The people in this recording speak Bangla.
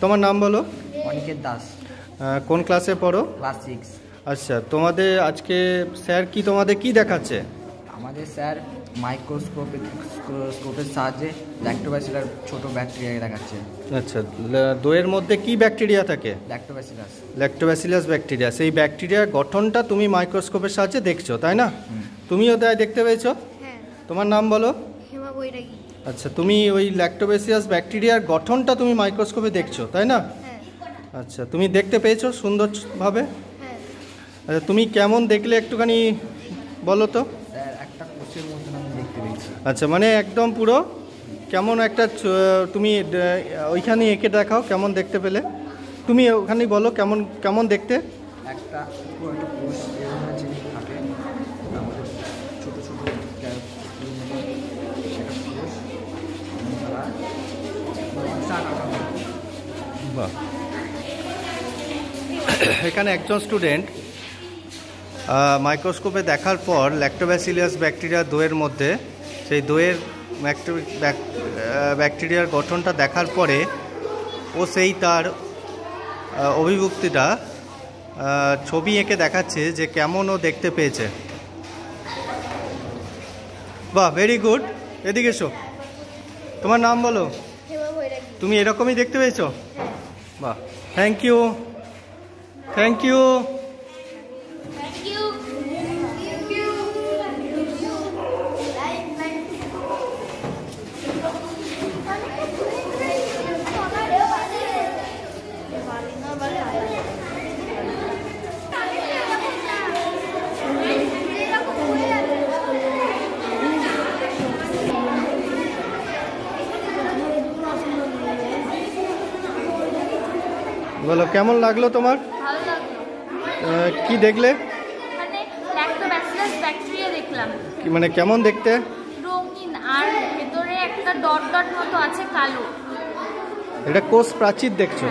তোমার নাম বলো? অনিকেত দাস। কোন ক্লাসে পড়ো? ক্লাস 6। আচ্ছা, তোমাদের আজকে স্যার তোমাদের কি দেখাচ্ছে? আমাদের স্যার মাইক্রোস্কোপের সাহায্যে ল্যাক্টোব্যাসিলার ছোট ব্যাকটেরিয়া দেখাচ্ছে। আচ্ছা, দইয়ের মধ্যে কি ব্যাকটেরিয়া থাকে? Lactobacillus bacteria. সেই ব্যাকটেরিয়ার গঠনটা তুমি মাইক্রোস্কোপের সাহায্যে দেখছো, তাই না? তুমিও তাই দেখতে পেয়েছো? হ্যাঁ। তোমার নাম বলো? হেমা বৈরাগী। আচ্ছা, তুমি ওই ল্যাক্টোব্যাসিলাস ব্যাকটেরিয়ার গঠনটা তুমি মাইক্রোস্কোপে দেখছো, তাই না? হ্যাঁ। আচ্ছা, তুমি দেখতে পেয়েছো সুন্দরভাবে? হ্যাঁ। আচ্ছা, তুমি কেমন দেখলে একটুখানি বলো তো। স্যার একটা কোষের মতন আমি দেখতে পেয়েছি। আচ্ছা, মানে একদম পুরো কেমন একটা তুমি ওইখানে এঁকে দেখাও কেমন দেখতে পেলে। তুমি ওখানে বলো কেমন কেমন দেখতে। একটা কোষ আছে থাকে, আমাদের ছোটো ছোটো বাহ, এখানে একজন স্টুডেন্ট মাইক্রোস্কোপে দেখার পর ল্যাক্টোব্যাসিলাস ব্যাকটেরিয়া দইয়ের মধ্যে, সেই দইয়ের ব্যাকটেরিয়ার গঠনটা দেখার পরে ও সেই তার অভিব্যক্তিটা ছবি এঁকে দেখাচ্ছে যে কেমন ও দেখতে পেয়েছে। বাহ, ভেরি গুড। এদিকে এসো, তোমার নাম বলো? হেমা বৈরাগী। তুমি এরকমই দেখতে পেয়েছো? বাহ, থ্যাংক ইউ, থ্যাংক ইউ। বলো কেমন লাগলো তোমার? ভালো লাগলো। কি দেখলে? মানে ল্যাক্টোব্যাসিলাস ব্যাকটেরিয়া দেখলাম। মানে কেমন দেখতে? রঙিন, আর ভেতরে একটা ডট ডট মতো আছে কালো। এটা কোষ প্রাচীর দেখছো?